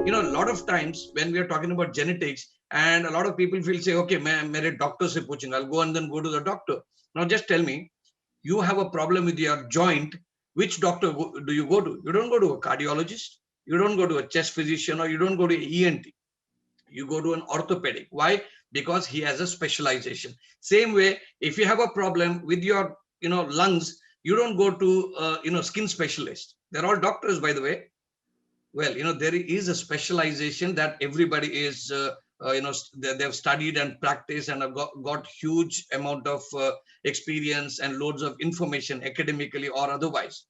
You know, a lot of times when we are talking about genetics, and a lot of people feel say, okay, mere doctor se puchunga, I'll go and then go to the doctor. Now just tell me, you have a problem with your joint, which doctor do you go to? You don't go to a cardiologist, you don't go to a chest physician, or you don't go to ENT. You go to an orthopedic. Why? Because he has a specialization. Same way, if you have a problem with your lungs, you don't go to skin specialist. They're all doctors, by the way. Well, there is a specialization that everybody is they've studied and practiced and have got huge amount of experience and loads of information academically or otherwise.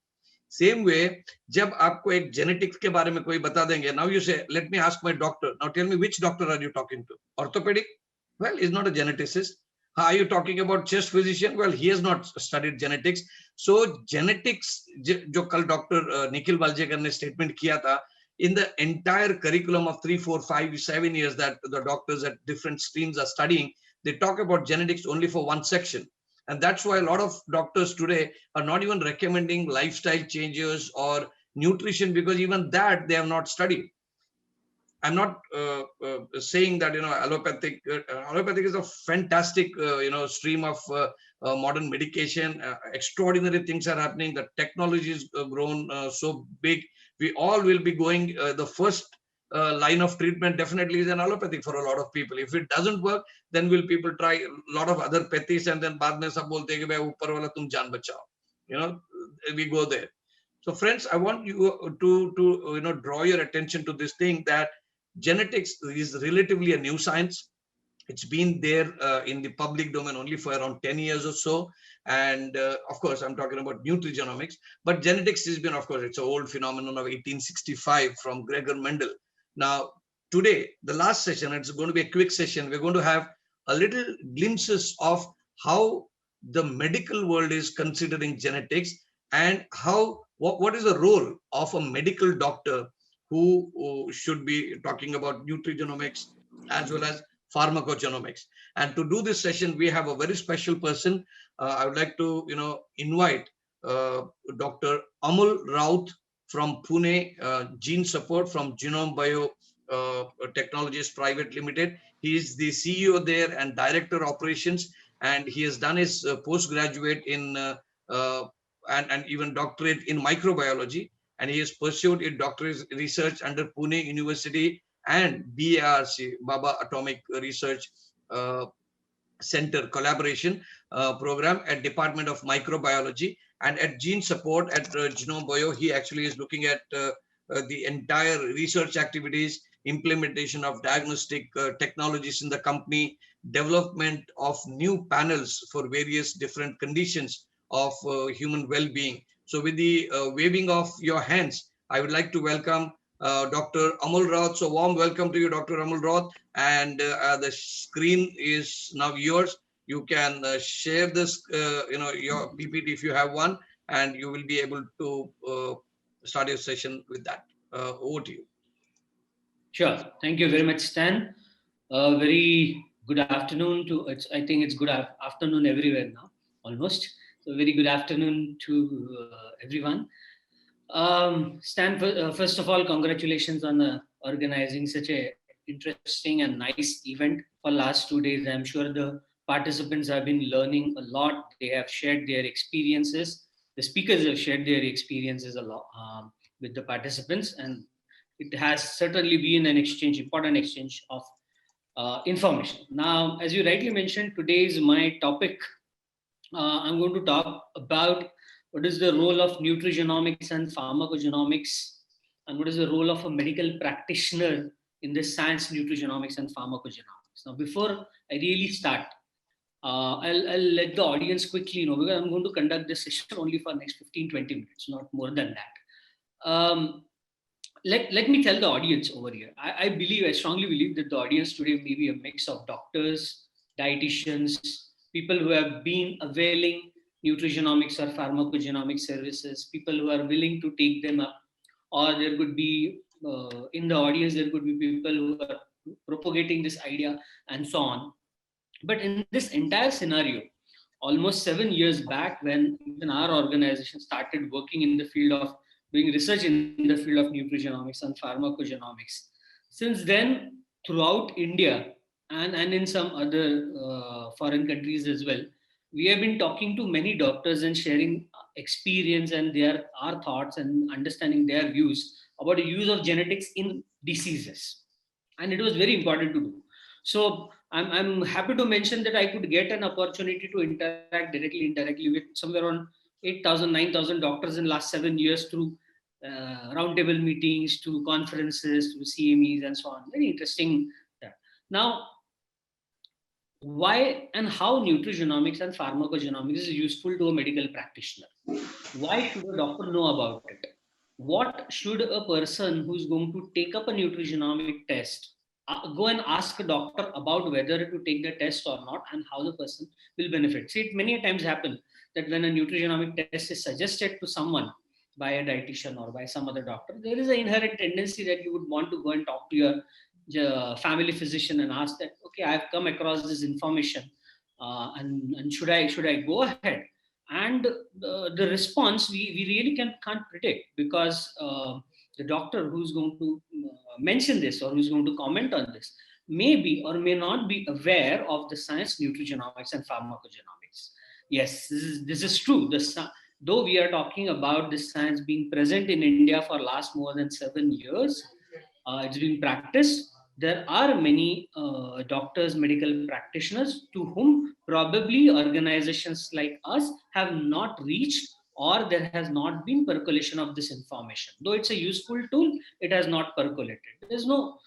Same way, जब आपको एक genetics के बारे में कोई बता देंगे, now you say, let me ask my doctor. Now tell me, which doctor are you talking to? Orthopedic? Well, he's not a geneticist. Are you talking about chest physician? Well, he has not studied genetics. So genetics, जो कल doctor Nikhil वालजेकर ने statement किया था, in the entire curriculum of 3, 4, 5, 7 years that the doctors at different streams are studying, they talk about genetics only for one section. And that's why a lot of doctors today are not even recommending lifestyle changes or nutrition, because even that they have not studied. I'm not saying that allopathic is a fantastic stream of modern medication. Extraordinary things are happening. The technology has grown so big. We all will be going. The first line of treatment definitely is an allopathic for a lot of people. If it doesn't work, then will people try a lot of other pathis, and then बाद में सब बोलते हैं कि भाई ऊपर वाला तुम जान बचाओ. We go there. So friends, I want you to draw your attention to this thing, that genetics is relatively a new science. It's been there in the public domain only for around 10 years or so. And of course, I'm talking about nutrigenomics. But genetics has been, of course, it's an old phenomenon of 1865 from Gregor Mendel. Now, today, the last session, it's going to be a quick session. We're going to have a little glimpses of how the medical world is considering genetics, and how what is the role of a medical doctor who should be talking about nutrigenomics as well as pharmacogenomics. And to do this session, we have a very special person. I would like to invite Dr. Amol Raut from Pune, Gene Support from Genome Bio Technologies Private Limited. He is the CEO there and Director Operations, and he has done his postgraduate in and even doctorate in microbiology, and he has pursued a doctorate research under Pune University and BARC, Baba Atomic Research Center collaboration program at Department of Microbiology. And at Gene Support at Genome Bio, he actually is looking at the entire research activities, implementation of diagnostic technologies in the company, development of new panels for various different conditions of human well-being. So with the waving of your hands, I would like to welcome Dr. Amol Raut. So warm welcome to you, Dr. Amol Raut. And the screen is now yours. You can share this, your PPT if you have one, and you will be able to start your session with that. Over to you. Sure. Thank you very much, Stan. Very good afternoon to, I think it's good afternoon everywhere now, almost. So very good afternoon to everyone. Stan, first of all, congratulations on organizing such a interesting and nice event for last 2 days. I'm sure the participants have been learning a lot. They have shared their experiences. The speakers have shared their experiences a lot with the participants, and it has certainly been an important exchange of information. Now, as you rightly mentioned, today is my topic. I'm going to talk about what is the role of nutrigenomics and pharmacogenomics, and what is the role of a medical practitioner in this science, nutrigenomics and pharmacogenomics. Now, before I really start, I'll let the audience quickly know, because I'm going to conduct this session only for next 15-20 minutes, not more than that. Let me tell the audience over here. I strongly believe that the audience today may be a mix of doctors, dietitians, people who have been availing nutrigenomics or pharmacogenomics services, people who are willing to take them up, or there could be in the audience, there could be people who are propagating this idea and so on. But in this entire scenario, almost 7 years back, when our organization started working in the field of doing research in the field of nutrigenomics and pharmacogenomics. Since then, throughout India and in some other foreign countries as well, we have been talking to many doctors and sharing experience and our thoughts and understanding their views about the use of genetics in diseases. And it was very important to do. So I'm happy to mention that I could get an opportunity to interact directly, indirectly with somewhere around 8,000, 9,000 doctors in last 7 years through roundtable meetings, to conferences, to CMEs, and so on. Very interesting. Now, why and how nutrigenomics and pharmacogenomics is useful to a medical practitioner? Why should a doctor know about it? What should a person who's going to take up a nutrigenomic test go and ask a doctor about whether to take the test or not, and how the person will benefit? See, it many times happen that when a nutrigenomic test is suggested to someone by a dietitian or by some other doctor, there is an inherent tendency that you would want to go and talk to your family physician and ask that, okay, I've come across this information, and should I go ahead? And the response we really can't predict, because the doctor who's going to mention this or who's going to comment on this may be or may not be aware of the science, nutrigenomics, and pharmacogenomics. Yes, this is true. Though we are talking about this science being present in India for last more than 7 years, it's been practiced. There are many doctors, medical practitioners to whom probably organizations like us have not reached, or there has not been percolation of this information. Though it's a useful tool, it has not percolated. There's no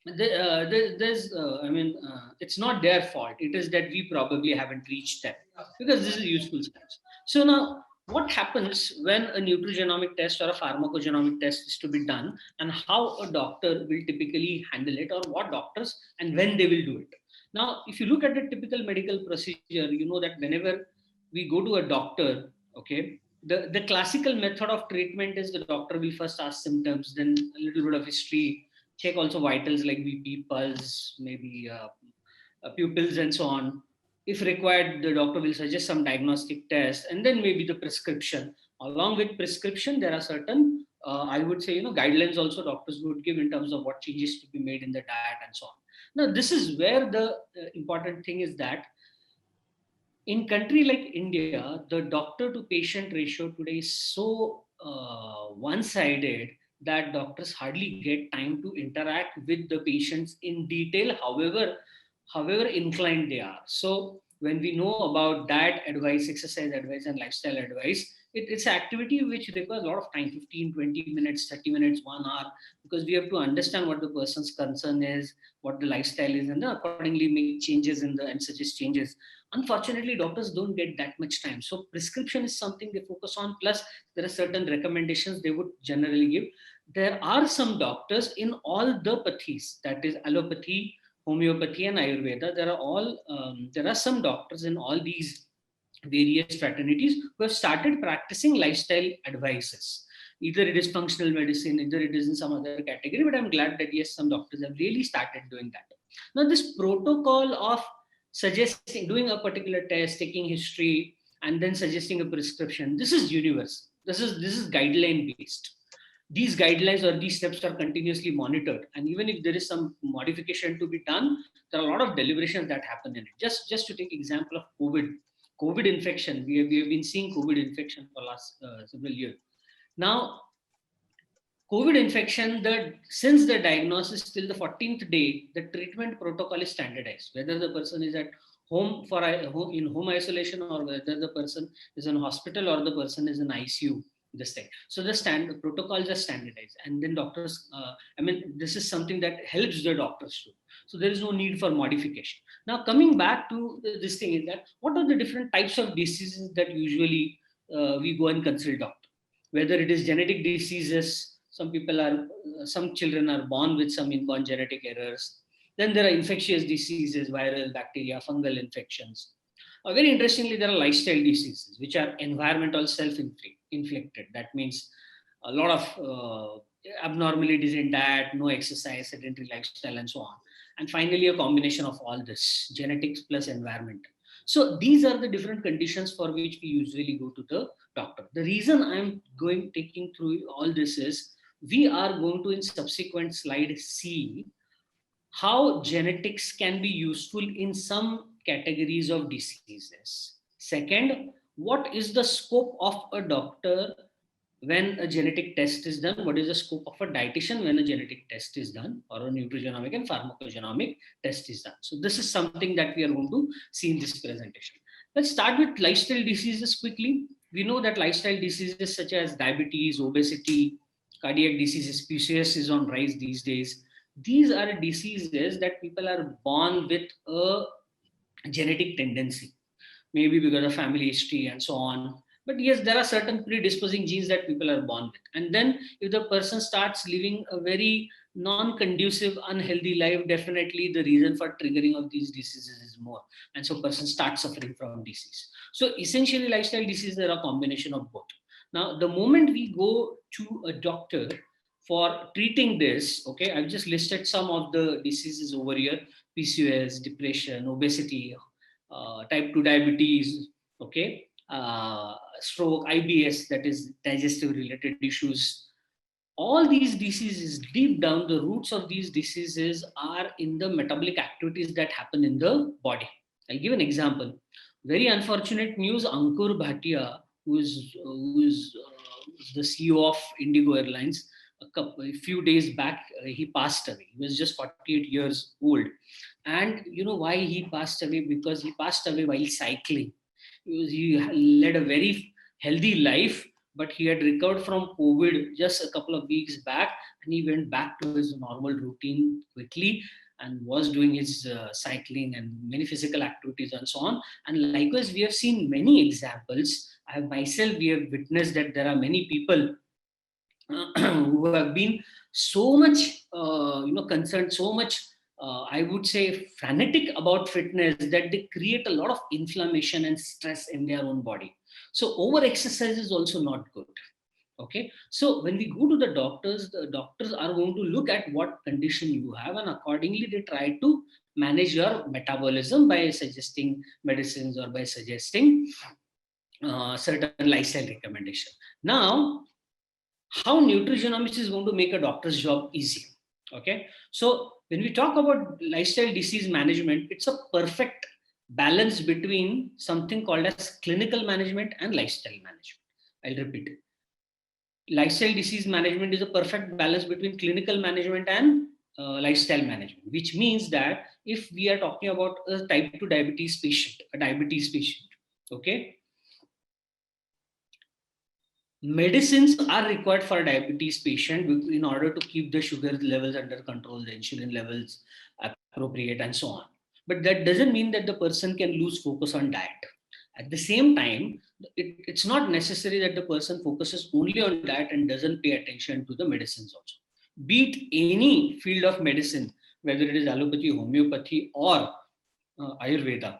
there's I mean it's not their fault. It is that we probably haven't reached them, because this is useful science. So now, what happens when a nutrigenomic test or a pharmacogenomic test is to be done, and how a doctor will typically handle it, or what doctors and when they will do it? Now, if you look at a typical medical procedure, you know that whenever we go to a doctor, okay, the classical method of treatment is the doctor will first ask symptoms, then a little bit of history, check also vitals like BP, pulse, maybe pupils, and so on. If required, the doctor will suggest some diagnostic test, and then maybe the prescription. Along with prescription, there are certain, I would say, guidelines also doctors would give in terms of what changes to be made in the diet and so on. Now, this is where the important thing is that in country like India, the doctor to patient ratio today is so one-sided that doctors hardly get time to interact with the patients in detail, however inclined they are. So when we know about diet advice, exercise advice, and lifestyle advice, it's an activity which requires a lot of time, 15, 20 minutes, 30 minutes, 1 hour, because we have to understand what the person's concern is, what the lifestyle is, and then accordingly make changes and suggest changes. Unfortunately, doctors don't get that much time. So prescription is something they focus on. Plus, there are certain recommendations they would generally give. There are some doctors in all the pathies, that is allopathy, homeopathy, and Ayurveda. There are some doctors in all these various fraternities who have started practicing lifestyle advices. Either it is functional medicine, either it is in some other category. But I'm glad that yes, some doctors have really started doing that. Now, this protocol of suggesting, doing a particular test, taking history, and then suggesting a prescription, this is universal. This is guideline based. These guidelines or these steps are continuously monitored, and even if there is some modification to be done, there are a lot of deliberations that happen in it. Just to take example of COVID infection, we have been seeing COVID infection for last several years now. COVID infection, since the diagnosis till the 14th day, the treatment protocol is standardized. Whether the person is at home in home isolation, or whether the person is in hospital, or the person is in ICU, this thing. So the standard protocols are standardized, and then doctors. This is something that helps the doctors too. So there is no need for modification. Now, coming back to this thing is that what are the different types of diseases that usually we go and consult doctor? Whether it is genetic diseases, some children are born with some inborn genetic errors. Then there are infectious diseases, viral, bacteria, fungal infections. Very interestingly, there are lifestyle diseases, which are environmental self-inflicted. That means a lot of abnormalities in diet, no exercise, sedentary lifestyle, and so on. And finally, a combination of all this, genetics plus environment. So these are the different conditions for which we usually go to the doctor. The reason I'm taking through all this is we are going to in subsequent slide see how genetics can be useful in some categories of diseases. Second, what is the scope of a doctor when a genetic test is done? What is the scope of a dietitian when a genetic test is done, or a nutrigenomic and pharmacogenomic test is done? So this is something that we are going to see in this presentation. Let's start with lifestyle diseases quickly. We know that lifestyle diseases such as diabetes, obesity, cardiac diseases, PCOS is on rise these days. These are diseases that people are born with a genetic tendency, maybe because of family history and so on. But yes, there are certain predisposing genes that people are born with. And then if the person starts living a very non-conducive, unhealthy life, definitely the reason for triggering of these diseases is more. And so person starts suffering from disease. So essentially lifestyle diseases are a combination of both. Now, the moment we go to a doctor for treating this, okay, I've just listed some of the diseases over here: PCOS, depression, obesity, type 2 diabetes, okay, stroke, IBS, that is digestive related issues. All these diseases, deep down, the roots of these diseases are in the metabolic activities that happen in the body. I'll give an example. Very unfortunate news: Ankur Bhatia, who is the CEO of Indigo Airlines, a few days back, he passed away. He was just 48 years old. And you know why he passed away? Because he passed away while cycling. He led a very healthy life, but he had recovered from COVID just a couple of weeks back, and he went back to his normal routine quickly and was doing his cycling and many physical activities and so on. And likewise, we have seen many examples. I have myself, we have witnessed that there are many people who have been so much, concerned, so much, I would say, fanatic about fitness that they create a lot of inflammation and stress in their own body. So over exercise is also not good. Okay, so when we go to the doctors are going to look at what condition you have, and accordingly they try to manage your metabolism by suggesting medicines or by suggesting certain lifestyle recommendation. Now, how nutrigenomics is going to make a doctor's job easy? Okay, so when we talk about lifestyle disease management, it's a perfect balance between something called as clinical management and lifestyle management. I'll repeat it. Lifestyle disease management is a perfect balance between clinical management and lifestyle management, which means that if we are talking about a type 2 diabetes patient, okay, medicines are required for a diabetes patient in order to keep the sugar levels under control, the insulin levels appropriate, and so on. But that doesn't mean that the person can lose focus on diet. At the same time, it's not necessary that the person focuses only on diet and doesn't pay attention to the medicines also. Be it any field of medicine, whether it is allopathy, homeopathy, or Ayurveda,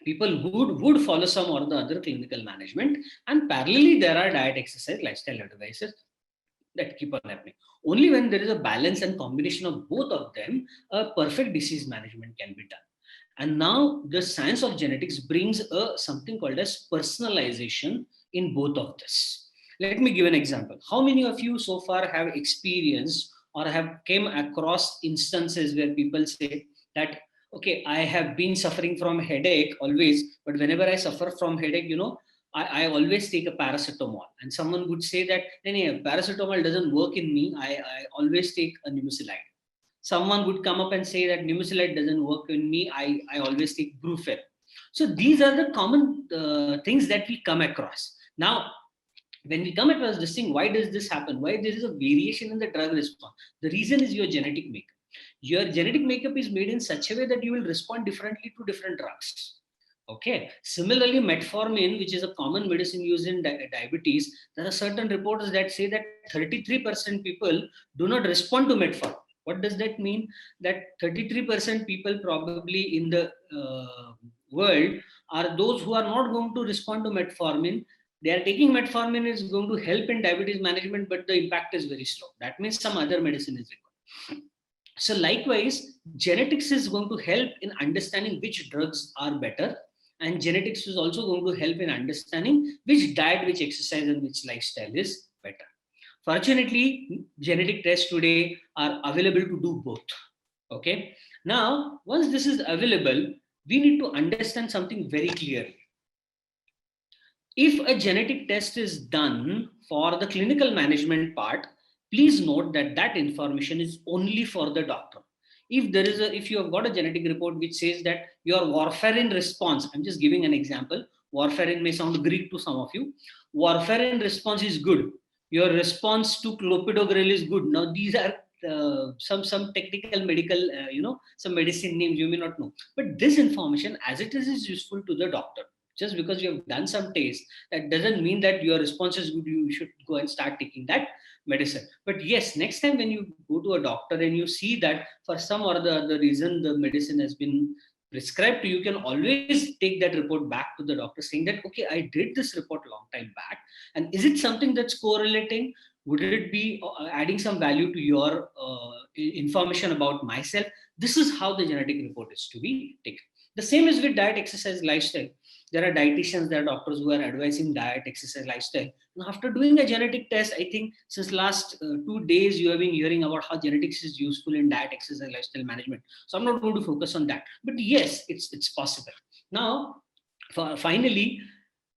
people would follow some or the other clinical management, and parallelly there are diet, exercise, lifestyle advices that keep on happening. Only when there is a balance and combination of both of them, a perfect disease management can be done. And now the science of genetics brings something called as personalization in both of this. Let me give an example. How many of you so far have experienced or have came across instances where people say that, okay, I have been suffering from headache always, but whenever I suffer from headache, I always take a paracetamol. And someone would say that, no, paracetamol doesn't work in me. I always take a Nimesulide. Someone would come up and say that Nimesulide doesn't work in me. I always take Brufen. So these are the common things that we come across. Now, when we come across this thing, why does this happen? Why there is a variation in the drug response? The reason is your genetic makeup. Your genetic makeup is made in such a way that you will respond differently to different drugs. Okay. Similarly, metformin, which is a common medicine used in diabetes, there are certain reports that say that 33% people do not respond to metformin. What does that mean? That 33% people probably in the world are those who are not going to respond to metformin. They are taking metformin, is going to help in diabetes management, but the impact is very slow. That means some other medicine is required. So likewise, genetics is going to help in understanding which drugs are better And genetics is also going to help in understanding which diet, which exercise, and which lifestyle is better. Fortunately, genetic tests today are available to do both. Okay. Now, once this is available, we need to understand something very clearly. If a genetic test is done for the clinical management part, please note that that information is only for the doctor. If you have got a genetic report which says that your warfarin response, I'm just giving an example. Warfarin may sound Greek to some of you. Warfarin response is good. Your response to clopidogrel is good. Now these are some technical medical, some medicine names you may not know. But this information, as it is useful to the doctor. Just because you have done some taste, that doesn't mean that your response is good. You should go and start taking that medicine. But yes, next time when you go to a doctor and you see that for some or the other reason the medicine has been prescribed to you, can always take that report back to the doctor saying that, okay, I did this report a long time back. And is it something that's correlating? Would it be adding some value to your information about myself? This is how the genetic report is to be taken. The same is with diet, exercise, lifestyle. There are dietitians, there are doctors who are advising diet, exercise, lifestyle. And after doing a genetic test, I think since last 2 days, you have been hearing about how genetics is useful in diet, exercise, lifestyle management. So I'm not going to focus on that. But yes, it's possible. Now, finally,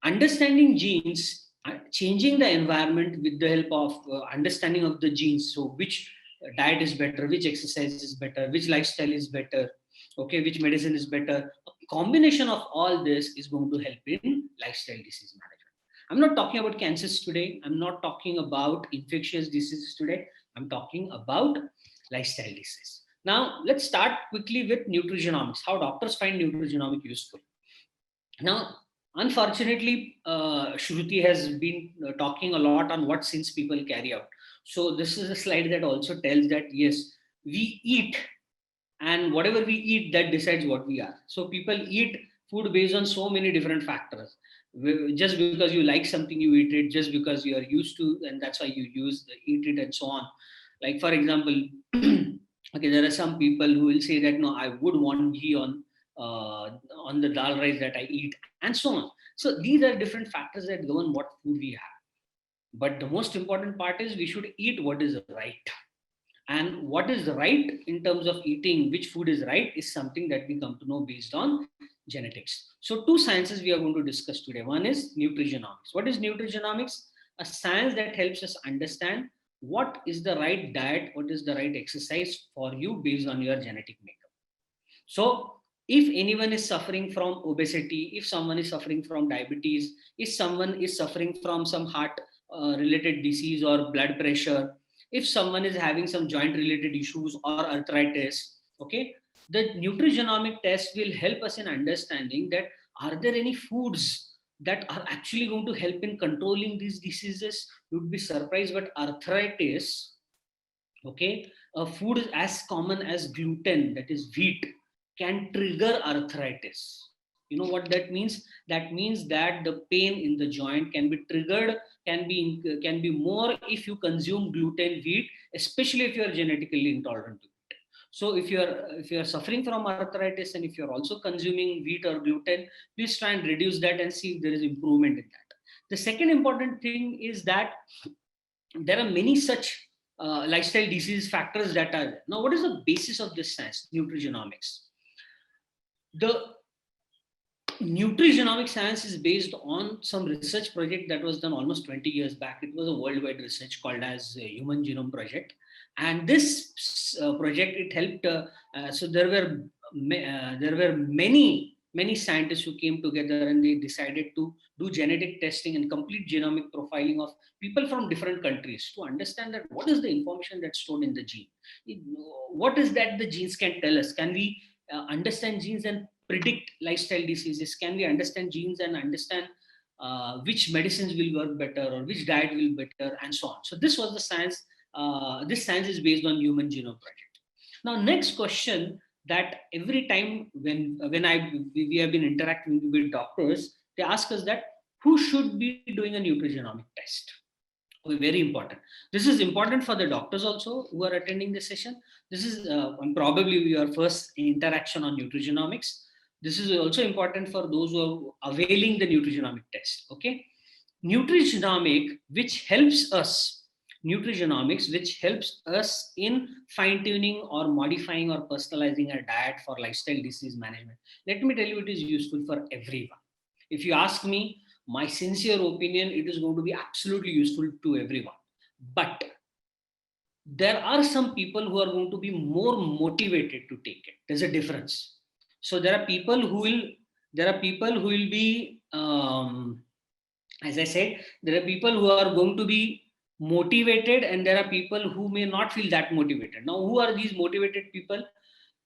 understanding genes, changing the environment with the help of understanding of the genes. So which diet is better, which exercise is better, which lifestyle is better, okay, which medicine is better. A combination of all this is going to help in lifestyle disease management. I'm not talking about cancers today. I'm not talking about infectious diseases today. I'm talking about lifestyle disease. Now, let's start quickly with nutrigenomics, how doctors find nutrigenomics useful. Now, unfortunately, Shruti has been talking a lot on what sins people carry out. So this is a slide that also tells that, yes, we eat, and whatever we eat, that decides what we are. So people eat food based on so many different factors. Just because you like something, you eat it. Just because you are used to, and that's why you eat it, and so on. Like for example, okay, there are some people who will say that no, I would want ghee on the dal rice that I eat, and so on. So these are different factors that govern what food we have. But the most important part is we should eat what is right. And what is right in terms of eating, which food is right, is something that we come to know based on genetics. So two sciences we are going to discuss today. One is nutrigenomics. What is nutrigenomics? A science that helps us understand what is the right diet, what is the right exercise for you based on your genetic makeup. So if anyone is suffering from obesity, if someone is suffering from diabetes, if someone is suffering from some heart related disease or blood pressure, if someone is having some joint related issues or arthritis, okay, the nutrigenomic test will help us in understanding that are there any foods that are actually going to help in controlling these diseases. You would be surprised, but arthritis, okay, a food as common as gluten, that is wheat, can trigger arthritis. You know what that means? That means that the pain in the joint can be triggered, can be more if you consume gluten wheat, especially if you are genetically intolerant to it. So if you are suffering from arthritis and if you are also consuming wheat or gluten, please try and reduce that and see if there is improvement in that. The second important thing is that there are many such lifestyle disease factors that are. Now, what is the basis of this science, nutrigenomics? The nutrigenomic science is based on some research project that was done almost 20 years back. It was a worldwide research called as Human Genome Project. And this project, it helped, so there were many scientists who came together and they decided to do genetic testing and complete genomic profiling of people from different countries to understand that what is the information that's stored in the gene. What is that the genes can tell us? Can we understand genes and predict lifestyle diseases? Can we understand genes and understand which medicines will work better or which diet will better, and so on? So this was the science. This science is based on Human Genome Project. Now, next question that every time when we have been interacting with doctors, they ask us that who should be doing a nutrigenomic test? Very important. This is important for the doctors also who are attending the session. This is probably your first interaction on nutrigenomics. This is also important for those who are availing the nutrigenomic test. Okay, nutrigenomic, which helps us, nutrigenomics, which helps us in fine tuning or modifying or personalizing our diet for lifestyle disease management. Let me tell you, it is useful for everyone. If you ask me, my sincere opinion, it is going to be absolutely useful to everyone. But there are some people who are going to be more motivated to take it. There's a difference. So there are people who will be, as I said, there are people who are going to be motivated, and there are people who may not feel that motivated. Now, who are these motivated people?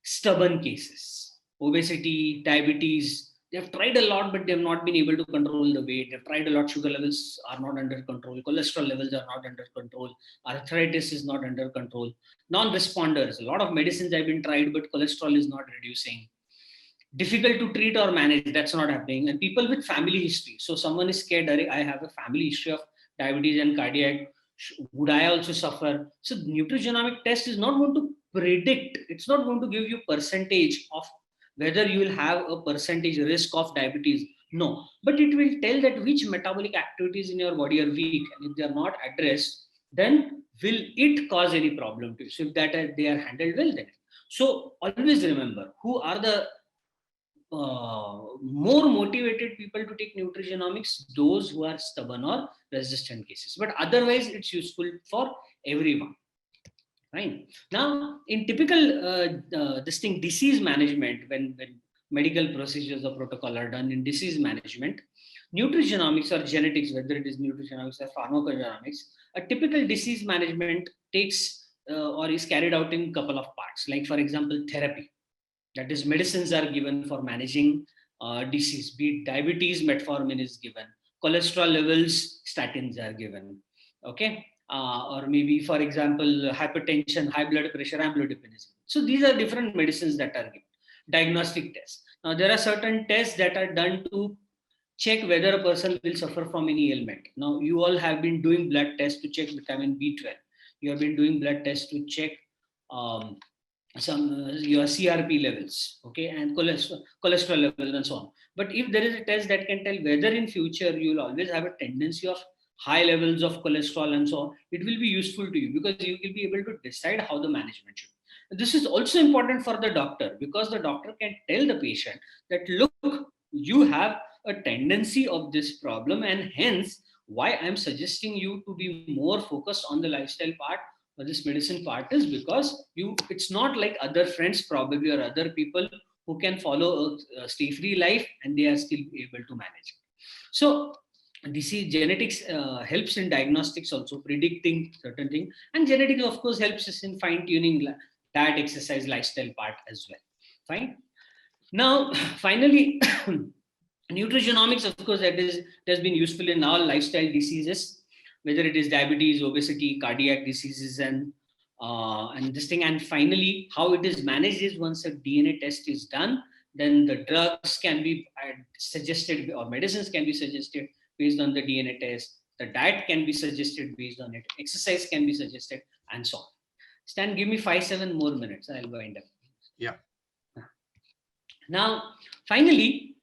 Stubborn cases, obesity, diabetes. They've tried a lot, but they've not been able to control the weight. They've tried a lot, sugar levels are not under control, cholesterol levels are not under control, arthritis is not under control. Non-responders, a lot of medicines have been tried, but cholesterol is not reducing. Difficult to treat or manage, that's not happening. And people with family history, so someone is scared, I have a family history of diabetes and cardiac, would I also suffer? So nutrigenomic test is not going to predict, it's not going to give you percentage of whether you will have a percentage risk of diabetes, no, but it will tell that which metabolic activities in your body are weak, and if they are not addressed, then will it cause any problem to you? So if that they are handled well, then so always remember, who are the more motivated people to take nutrigenomics? Those who are stubborn or resistant cases, but otherwise it's useful for everyone. Right. Now, in typical this thing, disease management, when medical procedures or protocol are done in disease management, nutrigenomics or genetics, whether it is nutrigenomics or pharmacogenomics, a typical disease management takes or is carried out in a couple of parts. Like, for example, therapy, that is, medicines are given for managing disease, be it diabetes, metformin is given, cholesterol levels, statins are given. Okay. Or maybe, for example, hypertension, high blood pressure, amlodipine is given. So these are different medicines that are given. Diagnostic tests. Now, there are certain tests that are done to check whether a person will suffer from any ailment. Now, you all have been doing blood tests to check vitamin B12. You have been doing blood tests to check some your CRP levels, okay, and cholesterol levels and so on. But if there is a test that can tell whether in future you will always have a tendency of high levels of cholesterol and so on, it will be useful to you, because you will be able to decide how the management should be. This is also important for the doctor, because the doctor can tell the patient that, look, you have a tendency of this problem, and hence why I'm suggesting you to be more focused on the lifestyle part, or this medicine part, is because it's not like other friends probably, or other people who can follow a stay-free life and they are still able to manage. So disease genetics helps in diagnostics, also predicting certain things, and genetics of course helps us in fine-tuning diet, exercise, lifestyle part as well. Fine. Now, finally, nutrigenomics, of course, that has been useful in all lifestyle diseases, whether it is diabetes, obesity, cardiac diseases, and this thing. And finally, how it is managed is, once a DNA test is done, then the drugs can be suggested, or medicines can be suggested based on the DNA test. The diet can be suggested based on it. Exercise can be suggested, and so on. Stan, give me 5-7 more minutes. I'll wind up. Yeah. Now, finally,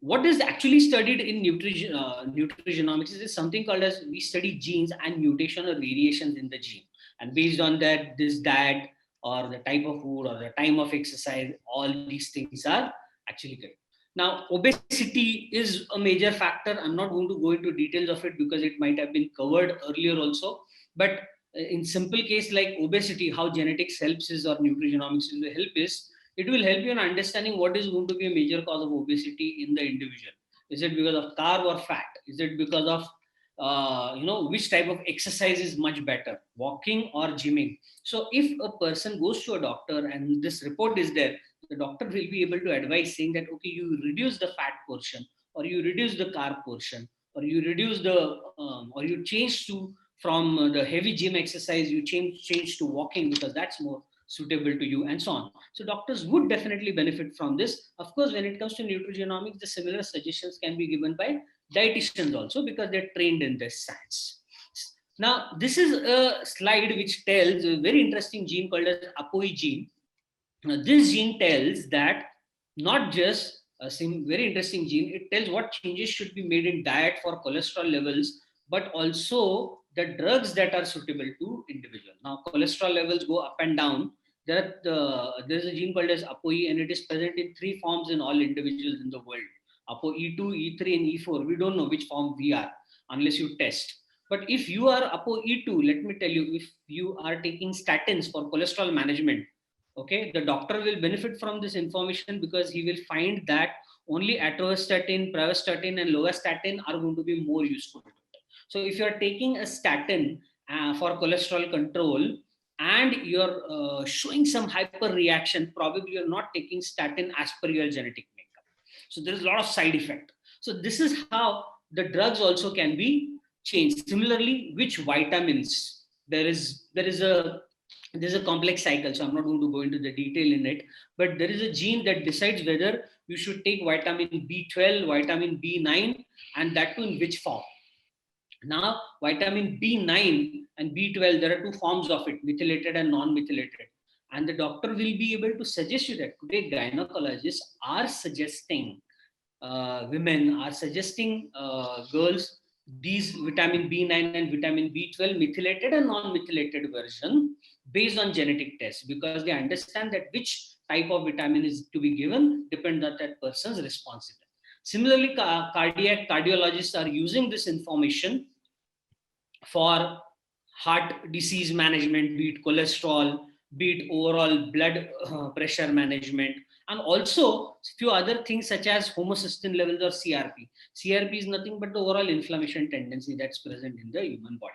what is actually studied in nutrigenomics is something called as, we study genes and mutation or variations in the gene. And based on that, this diet or the type of food or the time of exercise, all these things are actually good. Now, obesity is a major factor. I'm not going to go into details of it because it might have been covered earlier also. But in simple case like obesity, how genetics helps is, or nutrigenomics will help is, it will help you in understanding what is going to be a major cause of obesity in the individual. Is it because of carb or fat? Is it because of which type of exercise is much better, walking or gymming? So if a person goes to a doctor and this report is there, the doctor will be able to advise, saying that, okay, you reduce the fat portion, or you reduce the carb portion, or you reduce the or you change to from the heavy gym exercise, you change to walking, because that's more suitable to you, and so on. So doctors would definitely benefit from this. Of course, when it comes to nutrigenomics, the similar suggestions can be given by dietitians also, because they're trained in this science. Now, this is a slide which tells a very interesting gene called as APOE gene. Now, this gene tells that not just very interesting gene. It tells what changes should be made in diet for cholesterol levels, but also the drugs that are suitable to individual. Now, cholesterol levels go up and down. There's a gene called as ApoE, and it is present in 3 forms in all individuals in the world. ApoE2, E3, and E4. We don't know which form we are unless you test. But if you are ApoE2, let me tell you, if you are taking statins for cholesterol management, okay, the doctor will benefit from this information because he will find that only atorvastatin, pravastatin, and lovastatin are going to be more useful. So if you are taking a statin for cholesterol control and you're showing some hyper reaction, probably you're not taking statin as per your genetic makeup. So there is a lot of side effect. So this is how the drugs also can be changed. Similarly, which vitamins, there's a complex cycle, so I'm not going to go into the detail in it, but there is a gene that decides whether you should take vitamin B12, vitamin B9, and that too in which form. Now, vitamin B9 and B12, there are 2 forms of it, methylated and non-methylated. And the doctor will be able to suggest you that. Today, gynecologists are suggesting, women are suggesting girls these vitamin B9 and vitamin B12 methylated and non-methylated version based on genetic tests, because they understand that which type of vitamin is to be given depends on that person's response. Similarly, cardiologists are using this information for heart disease management, be it cholesterol, be it overall blood pressure management, and also few other things such as homocysteine levels or CRP. CRP is nothing but the overall inflammation tendency that's present in the human body.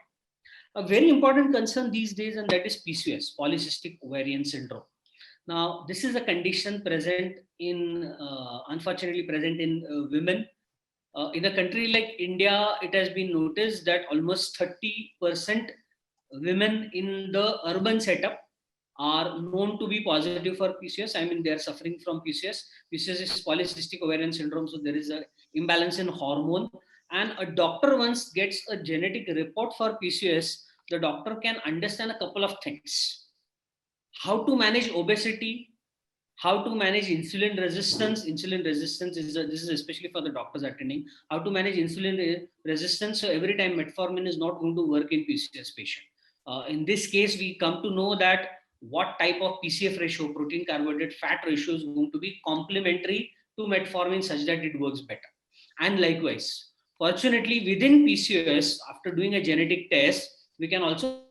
A very important concern these days, and that is PCOS, polycystic ovarian syndrome. Now, this is a condition present in, unfortunately present in women. In a country like India, it has been noticed that almost 30% women in the urban setup are known to be positive for PCOS. I mean, they are suffering from PCOS. PCOS is polycystic ovarian syndrome, so there is an imbalance in hormone. And a doctor once gets a genetic report for PCOS, the doctor can understand a couple of things. How to manage obesity, how to manage insulin resistance. Insulin resistance is this is especially for the doctors attending. How to manage insulin resistance. So every time metformin is not going to work in PCOS patient. In this case, we come to know that what type of PCF ratio, protein carbohydrate fat ratio, is going to be complementary to metformin such that it works better. And likewise, fortunately, within PCOS, after doing a genetic test, we can also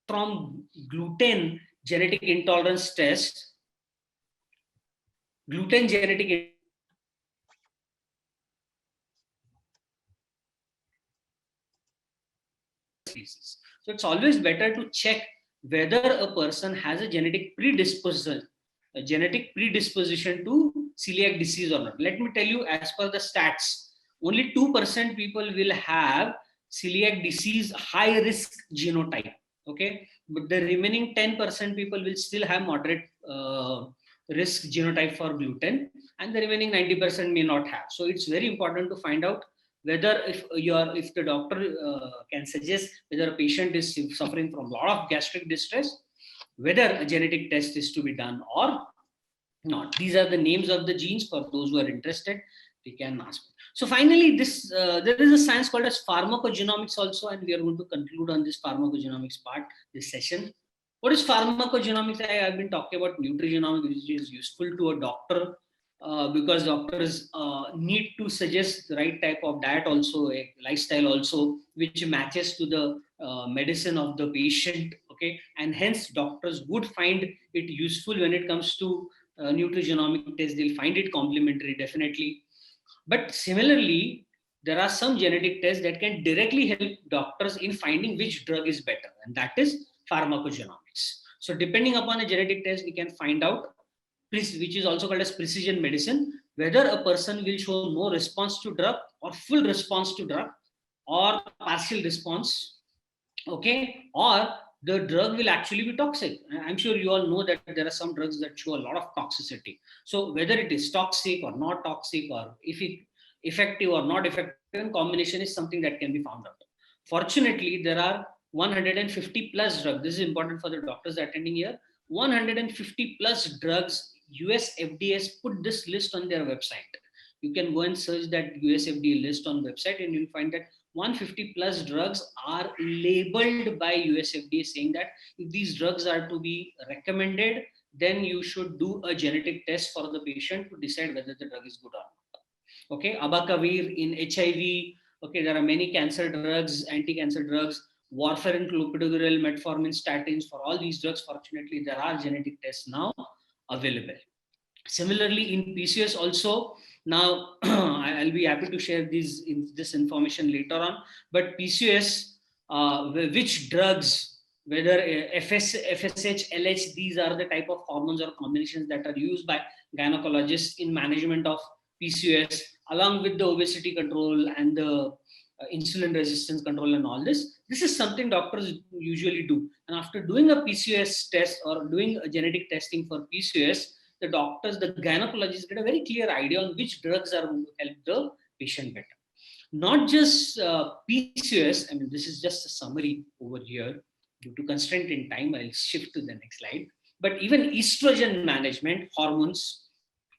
from gluten genetic intolerance test, gluten genetic disease. So it's always better to check whether a person has a genetic predisposition to celiac disease or not. Let me tell you, as per the stats, only 2% people will have celiac disease high risk genotype. Okay, but the remaining 10% people will still have moderate risk genotype for gluten, and the remaining 90% may not have. So it's very important to find out whether if the doctor can suggest whether a patient is suffering from a lot of gastric distress, whether a genetic test is to be done or not. These are the names of the genes. For those who are interested, they can ask. So finally, there is a science called as pharmacogenomics also, and we are going to conclude on this pharmacogenomics part, this session. What is pharmacogenomics? I have been talking about nutrigenomics, which is useful to a doctor because doctors need to suggest the right type of diet also, a lifestyle also, which matches to the medicine of the patient. Okay, and hence doctors would find it useful when it comes to nutrigenomic test. They'll find it complementary, definitely. But similarly, there are some genetic tests that can directly help doctors in finding which drug is better, and that is pharmacogenomics. So depending upon a genetic test, we can find out, which is also called as precision medicine, whether a person will show no response to drug or full response to drug or partial response, okay, or the drug will actually be toxic. I'm sure you all know that there are some drugs that show a lot of toxicity. So whether it is toxic or not toxic, or if it effective or not effective, combination is something that can be found out. Fortunately, there are 150 plus drugs. This is important for the doctors attending here. 150 plus drugs. US FDA has put this list on their website. You can go and search that US FDA list on website, and you'll find that 150 plus drugs are labeled by US FDA, saying that if these drugs are to be recommended, then you should do a genetic test for the patient to decide whether the drug is good or not. Okay, abacavir in HIV. Okay, there are many cancer drugs, anti-cancer drugs, warfarin, clopidogrel, metformin, statins. For all these drugs, fortunately, there are genetic tests now available. Similarly, in PCOS also, now I'll be happy to share this information later on. But PCOS, which drugs, whether FSH, LH, these are the type of hormones or combinations that are used by gynecologists in management of PCOS, along with the obesity control and the insulin resistance control and all this. This is something doctors usually do. And after doing a PCOS test or doing a genetic testing for PCOS, the doctors, the gynecologists get a very clear idea on which drugs are going to help the patient better. Not just PCOS, I mean, this is just a summary over here. Due to constraint in time, I'll shift to the next slide. But even estrogen management, hormones,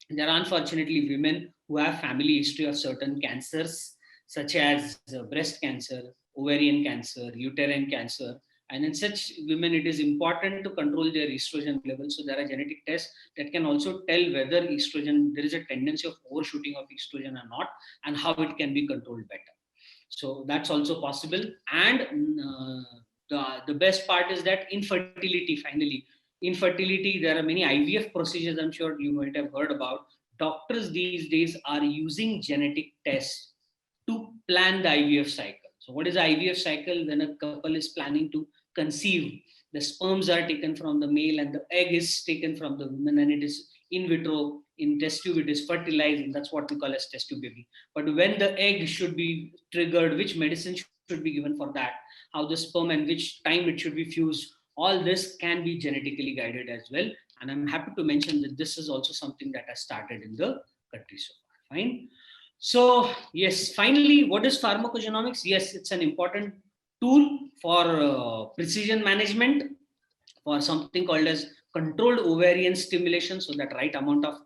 there are unfortunately women who have family history of certain cancers, such as breast cancer, ovarian cancer, uterine cancer. And in such women, it is important to control their estrogen levels. So there are genetic tests that can also tell whether estrogen, there is a tendency of overshooting of estrogen or not, and how it can be controlled better. So that's also possible. And the best part is that infertility, finally, infertility, there are many IVF procedures I'm sure you might have heard about. Doctors these days are using genetic tests to plan the IVF cycle. So what is the IVF cycle? When a couple is planning to conceive, the sperms are taken from the male and the egg is taken from the woman, and it is in vitro, in test tube, it is fertilized, and that's what we call as test tube baby. But when the egg should be triggered, which medicine should be given for that, how the sperm and which time it should be fused, all this can be genetically guided as well. And I'm happy to mention that this is also something that has started in the country so far. Fine. So yes, finally, what is pharmacogenomics? Yes, it's an important tool for precision management, for something called as controlled ovarian stimulation, so that right amount of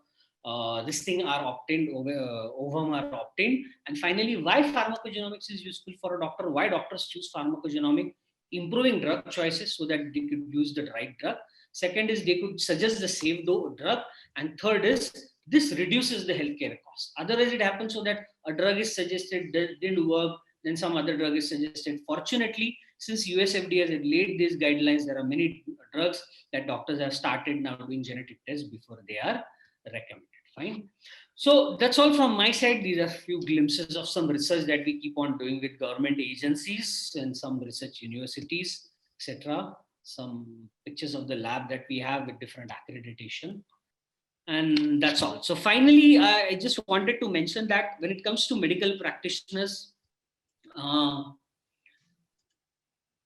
this thing are obtained, ovum are obtained. And finally, why pharmacogenomics is useful for a doctor, why doctors choose pharmacogenomic, improving drug choices so that they could use the right drug. Second is they could suggest the safe drug. And third is this reduces the healthcare cost. Otherwise, it happens so that a drug is suggested, didn't work, then some other drug is suggested. Fortunately, since US FDA has laid these guidelines, there are many drugs that doctors have started now doing genetic tests before they are recommended. Fine. So that's all from my side. These are a few glimpses of some research that we keep on doing with government agencies and some research universities, etc. Some pictures of the lab that we have with different accreditation. And that's all. So finally, I just wanted to mention that when it comes to medical practitioners,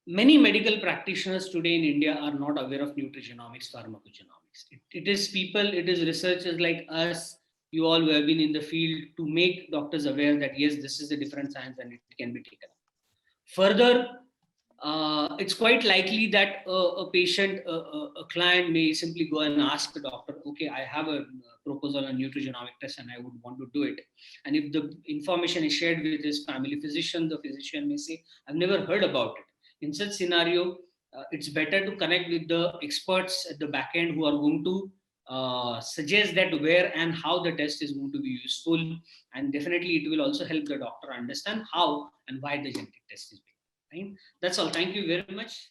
many medical practitioners today in India are not aware of nutrigenomics, pharmacogenomics. It is people, it is researchers like us, you all who have been in the field, to make doctors aware that yes, this is a different science and it can be taken up. Further, it's quite likely that a patient, a client may simply go and ask the doctor, okay, I have a proposal on nutrigenomic test and I would want to do it. And if the information is shared with his family physician, the physician may say, I've never heard about it. In such scenario, it's better to connect with the experts at the back end who are going to suggest that where and how the test is going to be useful. And definitely it will also help the doctor understand how and why the genetic test is being. Right? That's all. Thank you very much.